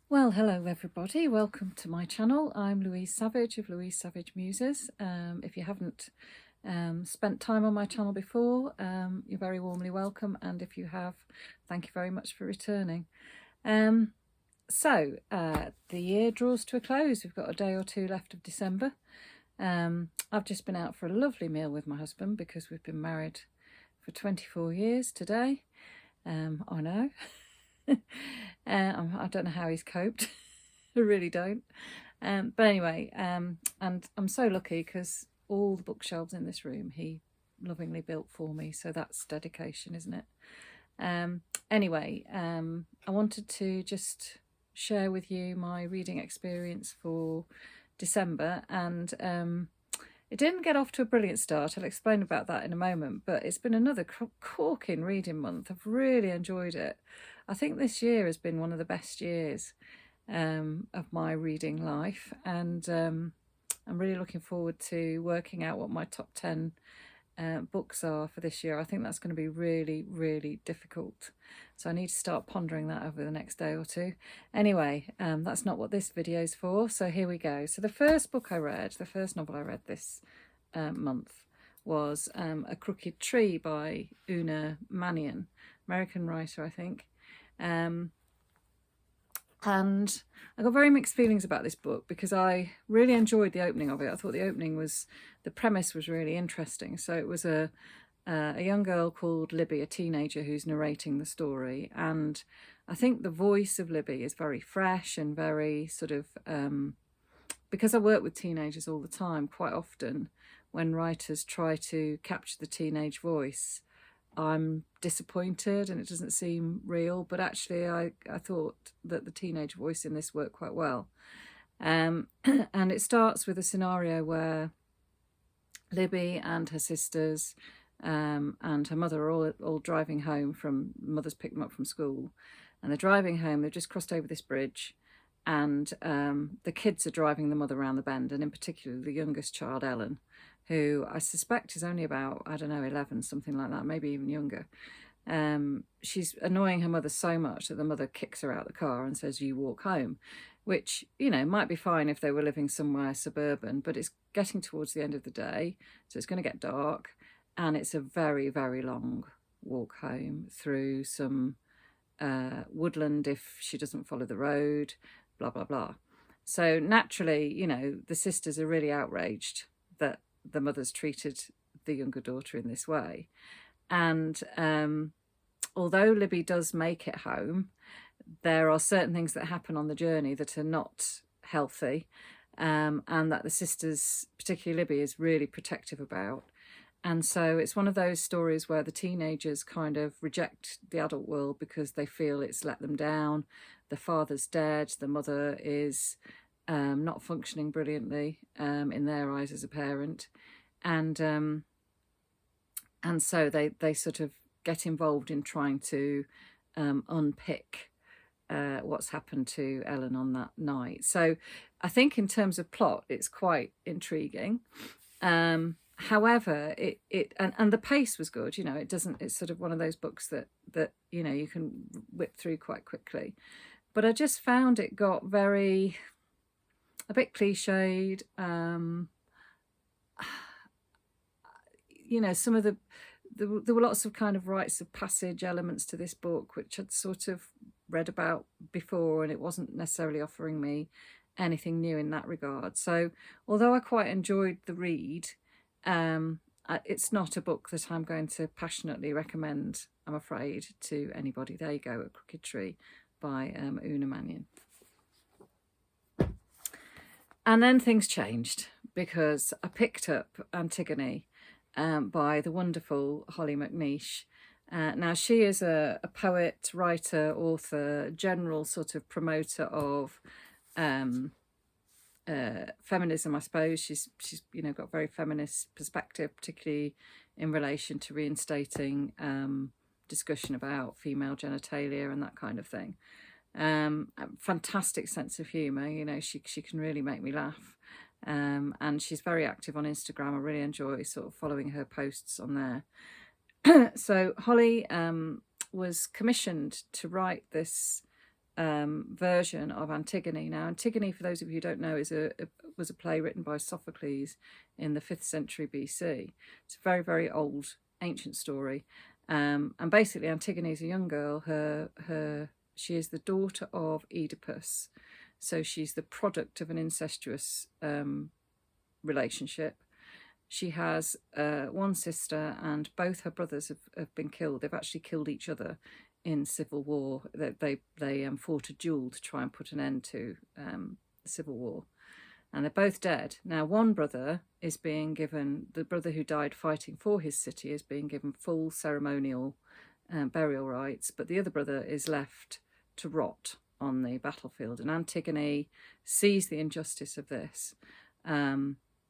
Well, hello everybody, welcome to my channel. I'm Louise Savage of Louise Savage Muses. If you haven't spent time on my channel before, you're very warmly welcome, and if you have, thank you very much for returning. The year draws to a close. We've got a day or two left of December. I've just been out for a lovely meal with my husband because we've been married for 24 years today. I know. I don't know how he's coped. I really don't. But anyway, and I'm so lucky because all the bookshelves in this room he lovingly built for me, so that's dedication, isn't it? Anyway, I wanted to just share with you my reading experience for December, and it didn't get off to a brilliant start. I'll explain about that in a moment, but it's been another corking reading month. I've really enjoyed it. I think this year has been one of the best years of my reading life, and I'm really looking forward to working out what my top 10 books are for this year. I think that's going to be really, really difficult. So I need to start pondering that over the next day or two. Anyway, that's not what this video is for. So here we go. So the first book I read, the first novel I read this month was A Crooked Tree by Una Mannion, American writer, I think. And I got very mixed feelings about this book because I really enjoyed the opening of it. I thought the premise was really interesting. So it was a young girl called Libby, a teenager, who's narrating the story. And I think the voice of Libby is very fresh and very sort of, because I work with teenagers all the time, quite often when writers try to capture the teenage voice, I'm disappointed and it doesn't seem real, but actually I thought that the teenage voice in this worked quite well. And it starts with a scenario where Libby and her sisters and her mother are all driving home from, mother's picked them up from school, and they're driving home. They've just crossed over this bridge, and the kids are driving the mother around the bend, and in particular the youngest child, Ellen, who I suspect is only about, I don't know, 11, something like that, maybe even younger. She's annoying her mother so much that the mother kicks her out of the car and says, "You walk home," which, you know, might be fine if they were living somewhere suburban, but it's getting towards the end of the day, so it's going to get dark, and it's a very, very long walk home through some woodland if she doesn't follow the road, blah, blah, blah. So naturally, you know, the sisters are really outraged that the mother's treated the younger daughter in this way. And although Libby does make it home, there are certain things that happen on the journey that are not healthy, and that the sisters, particularly Libby, is really protective about. And so it's one of those stories where the teenagers kind of reject the adult world because they feel it's let them down. The father's dead, the mother is not functioning brilliantly in their eyes as a parent, and so they sort of get involved in trying to unpick what's happened to Ellen on that night. So I think in terms of plot, it's quite intriguing. However, and the pace was good. You know, it's sort of one of those books that you know you can whip through quite quickly. But I just found it got a bit cliched. You know, there were lots of kind of rites of passage elements to this book, which I'd sort of read about before, and it wasn't necessarily offering me anything new in that regard. So although I quite enjoyed the read, it's not a book that I'm going to passionately recommend, I'm afraid, to anybody. There you go, A Crooked Tree by Una Mannion. And then things changed because I picked up Antigone by the wonderful Hollie McNish. Now, she is a poet, writer, author, general sort of promoter of feminism, I suppose. She's you know, got a very feminist perspective, particularly in relation to reinstating discussion about female genitalia and that kind of thing. Fantastic sense of humour. You know, she can really make me laugh. And she's very active on Instagram. I really enjoy sort of following her posts on there. So Hollie was commissioned to write this version of Antigone. Now, Antigone, for those of you who don't know, was a play written by Sophocles in the 5th century BC. It's a very, very old, ancient story. And basically, Antigone is a young girl. She is the daughter of Oedipus. So she's the product of an incestuous relationship. She has one sister, and both her brothers have been killed. They've actually killed each other in civil war. They fought a duel to try and put an end to the civil war, and they're both dead. Now, one brother is being given, the brother who died fighting for his city is being given full ceremonial burial rites, but the other brother is left to rot on the battlefield. And Antigone sees the injustice of this.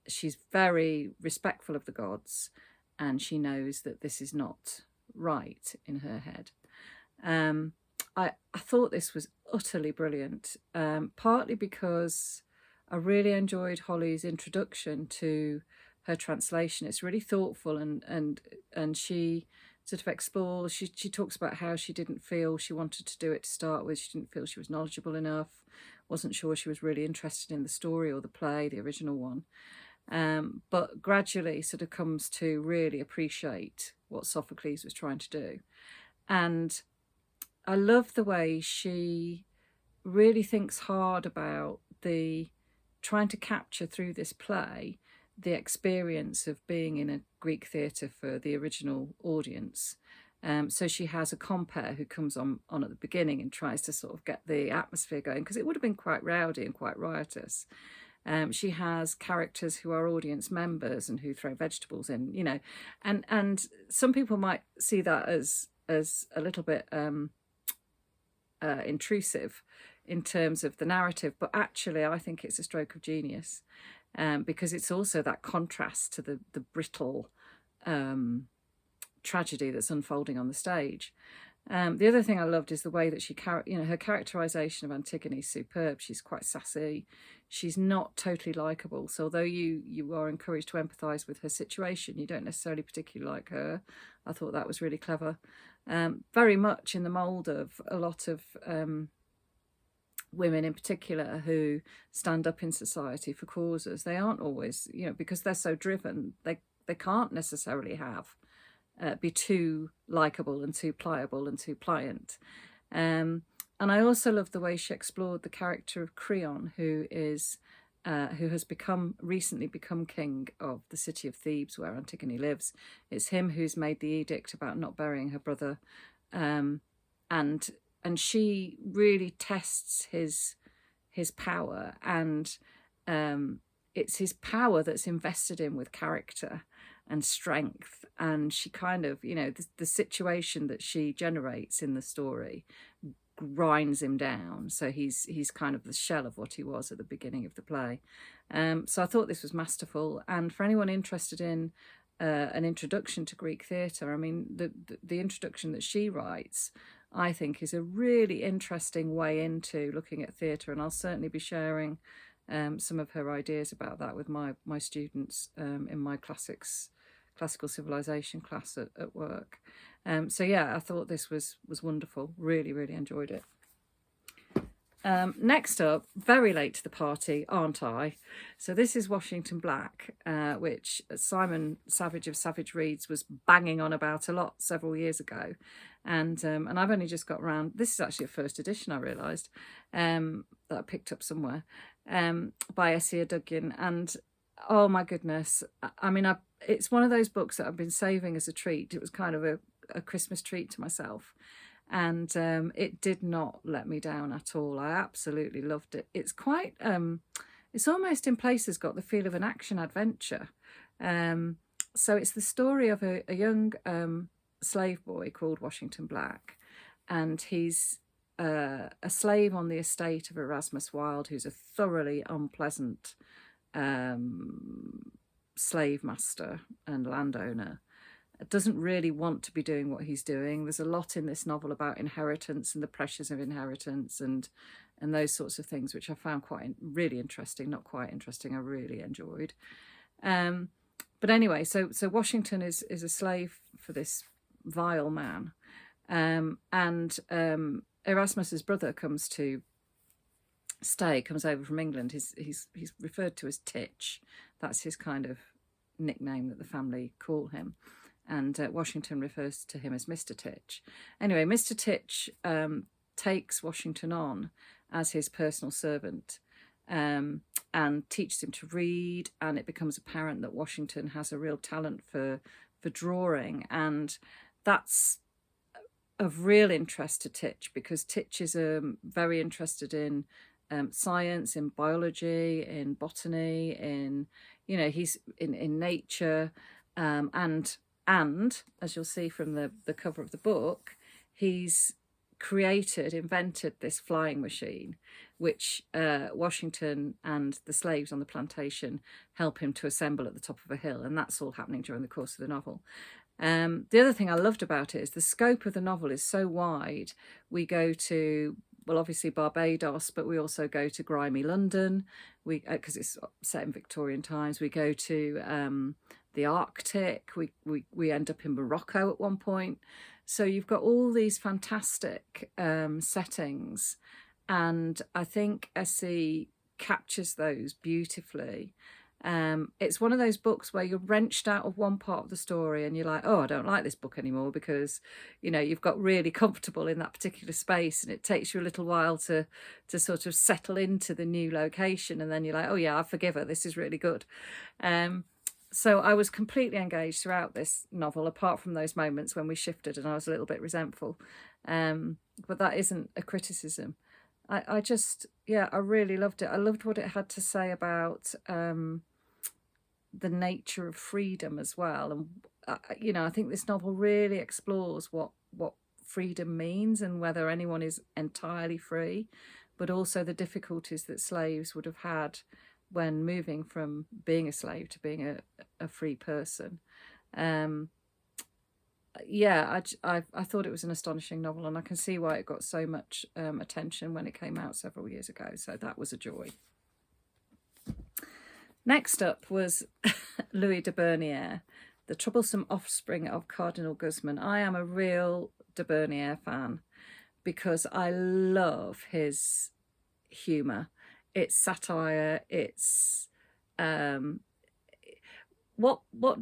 She's very respectful of the gods, and she knows that this is not right in her head. I thought this was utterly brilliant, partly because I really enjoyed Hollie's introduction to her translation. It's really thoughtful, and she sort of explores, she talks about how she didn't feel she wanted to do it to start with. She didn't feel she was knowledgeable enough, wasn't sure she was really interested in the story or the play, the original one. But gradually sort of comes to really appreciate what Sophocles was trying to do. And I love the way she really thinks hard about trying to capture through this play the experience of being in a Greek theatre for the original audience. So she has a compere who comes on at the beginning and tries to sort of get the atmosphere going, because it would have been quite rowdy and quite riotous. She has characters who are audience members and who throw vegetables in, you know, and some people might see that as a little bit intrusive in terms of the narrative, but actually I think it's a stroke of genius, because it's also that contrast to the brittle tragedy that's unfolding on the stage. The other thing I loved is the way that her characterization of Antigone is superb. She's quite sassy. She's not totally likable. So although you are encouraged to empathise with her situation, you don't necessarily particularly like her. I thought that was really clever. Very much in the mould of a lot of women in particular who stand up in society for causes. They aren't always, because they're so driven, they can't necessarily be too likeable and too pliable and too pliant. And I also love the way she explored the character of Creon, who has recently become king of the city of Thebes, where Antigone lives. It's him who's made the edict about not burying her brother, and she really tests his power, and it's his power that's invested in with character and strength. And she kind of, the situation that she generates in the story grinds him down. So he's kind of the shell of what he was at the beginning of the play. So I thought this was masterful. And for anyone interested in an introduction to Greek theatre, I mean, the introduction that she writes, I think, is a really interesting way into looking at theatre. And I'll certainly be sharing some of her ideas about that with my students in my classical civilization class at work. So yeah, I thought this was wonderful. Really, really enjoyed it. Next up, very late to the party, aren't I? So this is Washington Black, which Simon Savage of Savage Reads was banging on about a lot several years ago. And I've only just got around, this is actually a first edition, I realised, that I picked up somewhere, by Essie Edugyan. And oh my goodness, I mean, it's one of those books that I've been saving as a treat. It was kind of a Christmas treat to myself. And it did not let me down at all. I absolutely loved it. It's quite, it's almost in places got the feel of an action adventure. So it's the story of a young slave boy called Washington Black. And he's a slave on the estate of Erasmus Wyld, who's a thoroughly unpleasant slave master and landowner. Doesn't really want to be doing what he's doing. There's a lot in this novel about inheritance and the pressures of inheritance and those sorts of things, which I found really interesting. Not quite interesting, I really enjoyed. But anyway, so Washington is a slave for this vile man, and Erasmus's brother comes over from England. He's referred to as Titch. That's his kind of nickname that the family call him. And Washington refers to him as Mr. Titch. Anyway, Mr. Titch takes Washington on as his personal servant, and teaches him to read, and it becomes apparent that Washington has a real talent for drawing, and that's of real interest to Titch, because Titch is very interested in science, in biology, in botany, in, you know, he's in nature, and as you'll see from the cover of the book, he's invented this flying machine, which Washington and the slaves on the plantation help him to assemble at the top of a hill, and that's all happening during the course of the novel. The other thing I loved about it is the scope of the novel is so wide. We go to, well, obviously Barbados, but we also go to grimy London, because it's set in Victorian times. We go to the Arctic, we end up in Morocco at one point. So you've got all these fantastic settings, and I think Essie captures those beautifully. It's one of those books where you're wrenched out of one part of the story and you're like, oh, I don't like this book anymore, because, you know, you've got really comfortable in that particular space, and it takes you a little while to sort of settle into the new location, and then you're like, oh yeah, I forgive her, this is really good. So I was completely engaged throughout this novel, apart from those moments when we shifted and I was a little bit resentful. But that isn't a criticism. I just, yeah, I really loved it. I loved what it had to say about the nature of freedom as well. And, you know, I think this novel really explores what freedom means, and whether anyone is entirely free, but also the difficulties that slaves would have had when moving from being a slave to being a free person. Yeah, I thought it was an astonishing novel, and I can see why it got so much attention when it came out several years ago. So that was a joy. Next up was Louis de Bernieres, The Troublesome Offspring of Cardinal Guzman. I am a real de Bernieres fan because I love his humour. It's satire. It's what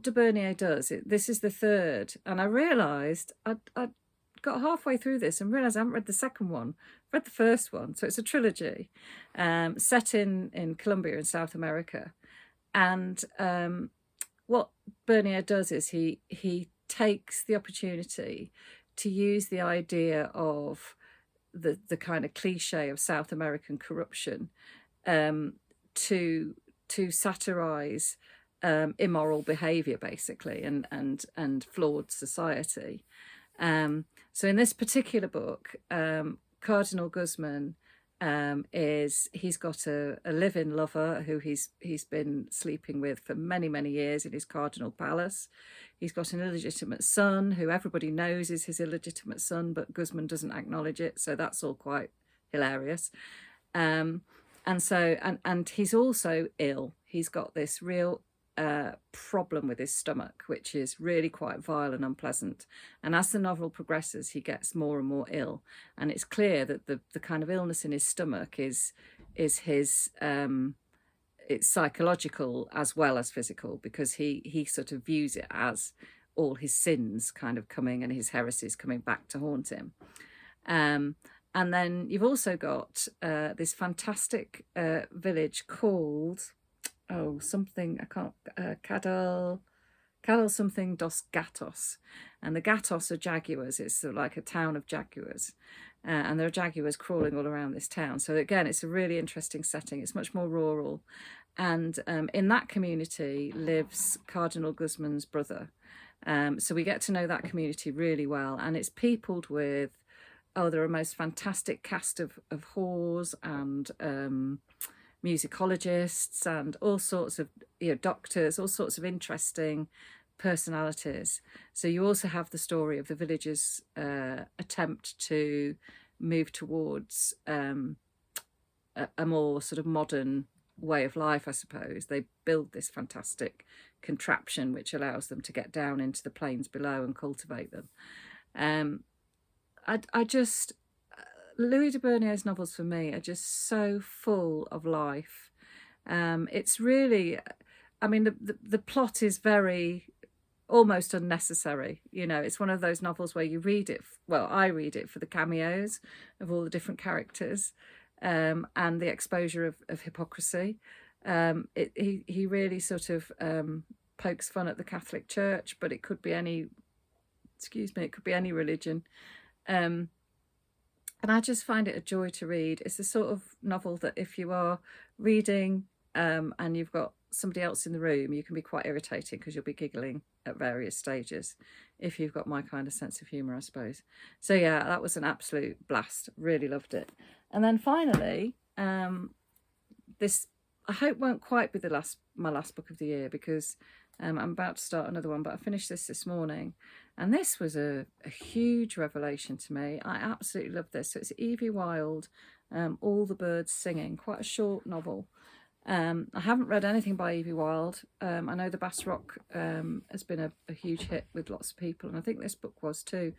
de Bernieres does. This is the third, and I realised I got halfway through this and realised I haven't read the second one. I've read the first one, so it's a trilogy set in Colombia in South America. And what Bernieres does is he takes the opportunity to use the idea of the kind of cliche of South American corruption to satirize immoral behavior, basically, and flawed society. So in this particular book, Cardinal Guzman he's got a live-in lover who he's been sleeping with for many years in his cardinal palace. He's got an illegitimate son who everybody knows is his illegitimate son, but Guzman doesn't acknowledge it, so that's all quite hilarious. And he's also ill. He's got this real problem with his stomach, which is really quite vile and unpleasant. And as the novel progresses, he gets more and more ill, and it's clear that the kind of illness in his stomach is his it's psychological as well as physical, because he sort of views it as all his sins kind of coming and his heresies coming back to haunt him. And then you've also got this fantastic village called something, I can't, Cadal something dos Gatos. And the Gatos are jaguars. It's sort of like a town of jaguars. And there are jaguars crawling all around this town. So again, it's a really interesting setting. It's much more rural. And in that community lives Cardinal Guzman's brother. So we get to know that community really well. And it's peopled with, there are a most fantastic cast of whores and musicologists and all sorts of doctors, all sorts of interesting personalities. So you also have the story of the villagers' attempt to move towards a more sort of modern way of life, I suppose. They build this fantastic contraption which allows them to get down into the plains below and cultivate them. I just Louis de Bernieres novels for me are just so full of life. It's really, I mean, the plot is very almost unnecessary. You know, it's one of those novels where you read it, well, I read it for the cameos of all the different characters, and the exposure of hypocrisy. He really sort of pokes fun at the Catholic Church, but it could be any, excuse me, it could be any religion. And I just find it a joy to read. It's the sort of novel that if you are reading and you've got somebody else in the room, you can be quite irritating because you'll be giggling at various stages, if you've got my kind of sense of humour, I suppose. So yeah, that was an absolute blast. Really loved it. And then finally, this I hope won't quite be my last book of the year, because I'm about to start another one, but I finished this morning, and this was a huge revelation to me. I absolutely love this. So it's Evie Wilde, All the Birds Singing, quite a short novel. I haven't read anything by Evie Wilde. I know The Bass Rock has been a huge hit with lots of people, and I think this book was too.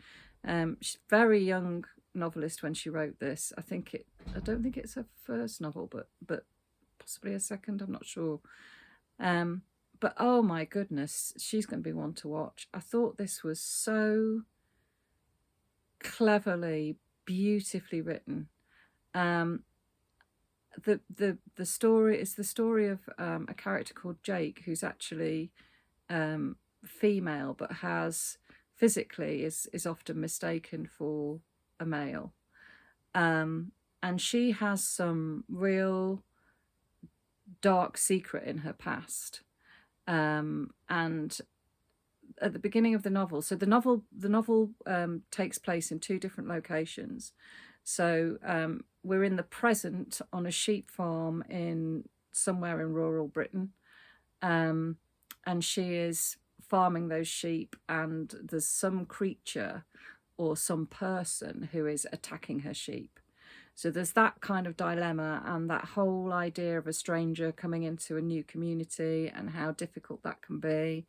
She's a very young novelist when she wrote this. I don't think it's her first novel, but possibly a second, I'm not sure. But oh my goodness, she's going to be one to watch. I thought this was so cleverly, beautifully written. The story is the story of a character called Jake, who's actually female, but has physically is often mistaken for a male. And she has some real dark secret in her past. And at the beginning of the novel, so the novel takes place in two different locations. So we're in the present on a sheep farm somewhere in rural Britain, and she is farming those sheep, and there's some creature or some person who is attacking her sheep. So there's that kind of dilemma, and that whole idea of a stranger coming into a new community and how difficult that can be,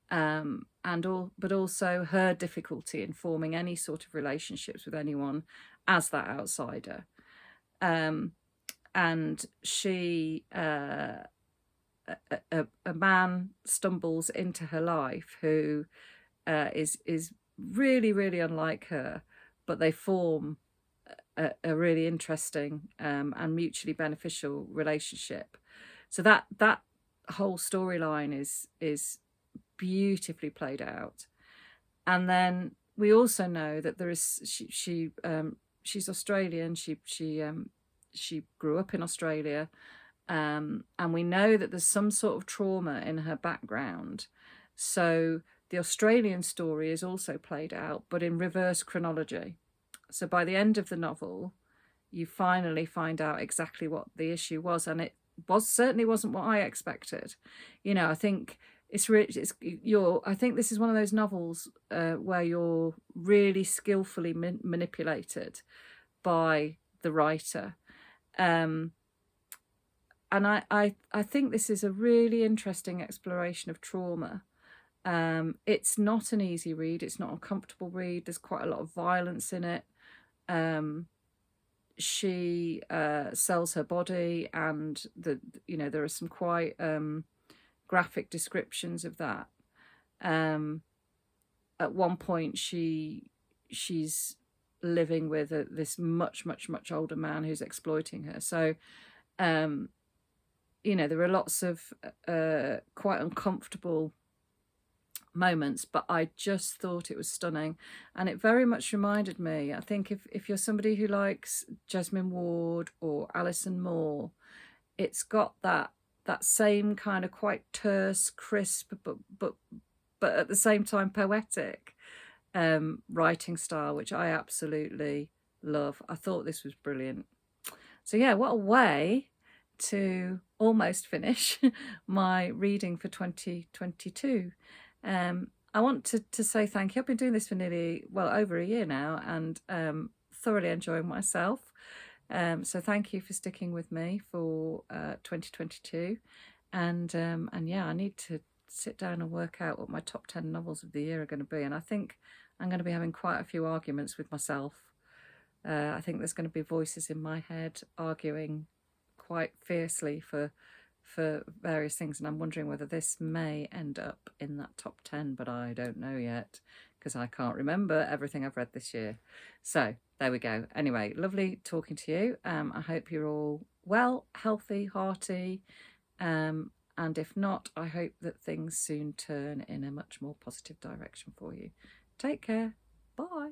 but also her difficulty in forming any sort of relationships with anyone as that outsider. And she, a man stumbles into her life who is really, really unlike her, but they form a really interesting and mutually beneficial relationship. So that whole storyline is beautifully played out. And then we also know that there is she's Australian. She grew up in Australia, and we know that there's some sort of trauma in her background. So the Australian story is also played out, but in reverse chronology. So by the end of the novel, you finally find out exactly what the issue was, and it certainly wasn't what I expected. You know, I think I think this is one of those novels where you're really skillfully manipulated by the writer, and I think this is a really interesting exploration of trauma. It's not an easy read. It's not a comfortable read. There's quite a lot of violence in it. She sells her body, and there are some quite graphic descriptions of that. At one point, she's living with this much older man who's exploiting her. So, there are lots of quite uncomfortable moments, but I just thought it was stunning, and it very much reminded me, I think if you're somebody who likes Jesmyn Ward or Alison Moore, it's got that same kind of quite terse, crisp, but at the same time poetic writing style, which I absolutely love. I thought this was brilliant. So yeah, what a way to almost finish my reading for 2022. I want to say thank you. I've been doing this for over a year now, and thoroughly enjoying myself. So thank you for sticking with me for 2022. And yeah, I need to sit down and work out what my top 10 novels of the year are going to be. And I think I'm going to be having quite a few arguments with myself I think there's going to be voices in my head arguing quite fiercely for various things, and I'm wondering whether this may end up in that top 10, but I don't know yet because I can't remember everything I've read this year. So there we go. Anyway, lovely talking to you. I hope you're all well, healthy, hearty, and if not, I hope that things soon turn in a much more positive direction for you. Take care. Bye.